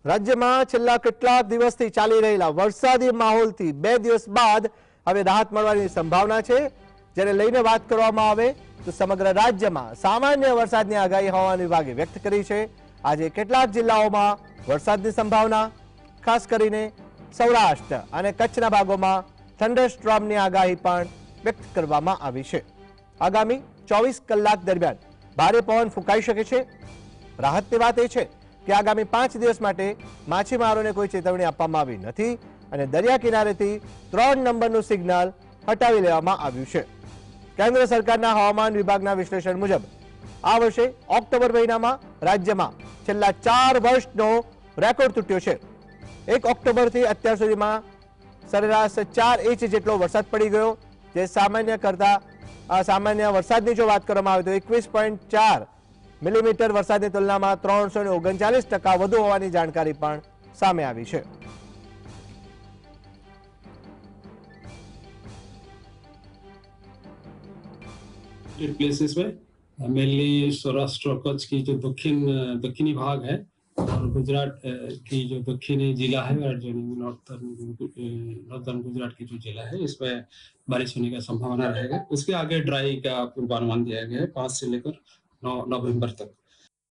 રાજ્યમાં છેલ્લા કેટલાક દિવસથી ચાલી રહેલા વરસાદી માહોલથી 2 દિવસ બાદ હવે રાહત મળવાની સંભાવના છે। જેને લઈને વાત કરવામાં આવે તો સમગ્ર રાજ્યમાં સામાન્ય વરસાદની આગાહી હવામાન વિભાગે વ્યક્ત કરી છે। આજે કેટલાક જિલ્લાઓમાં વરસાદની સંભાવના, ખાસ કરીને સૌરાષ્ટ્ર અને કચ્છના ભાગોમાં થંડરસ્ટ્રોમની આગાહી પણ વ્યક્ત કરવામાં આવી છે। આગામી 24 કલાક દરમિયાન ભારે પવન ફૂંકાઈ શકે છે। રાહતની વાત એ છે કે આગામી 5 દિવસ માટે માછીમારોને કોઈ ચેતવણી આપવામાં આવી નથી અને દરિયા કિનારેથી 3 નંબરનું સિગ્નલ હટાવી લેવામાં આવ્યું છે। કેન્દ્ર સરકારના હવામાન વિભાગના વિશ્લેષણ મુજબ આ વર્ષે ઓક્ટોબર મહિનામાં રાજ્યમાં છેલ્લા 4 વર્ષનો રેકોર્ડ તૂટ્યો છે। 1 ઓક્ટોબરથી અત્યાર સુધીમાં સરેરાશ 4 ઇંચ જેટલો વરસાદ પડી ગયો, જે સામાન્ય વરસાદની જો વાત કરવામાં આવે તો 21.4 મિલીમીટર વરસાદની તુલનામાં 339% વધુ હોવાની જાણકારી પણ સામે આવી છે। प्लेसेस में मेनली सौराष्ट्र और कच्छ की जो दक्षिणी भाग है और गुजरात की जो दक्षिणी जिला है और जो नॉर्दर्न गुजरात की जो जिला है इसमें बारिश होने का संभावना रहेगा। उसके आगे ड्राई का पूर्वानुमान दिया गया है 5 से लेकर 9 नवंबर तक।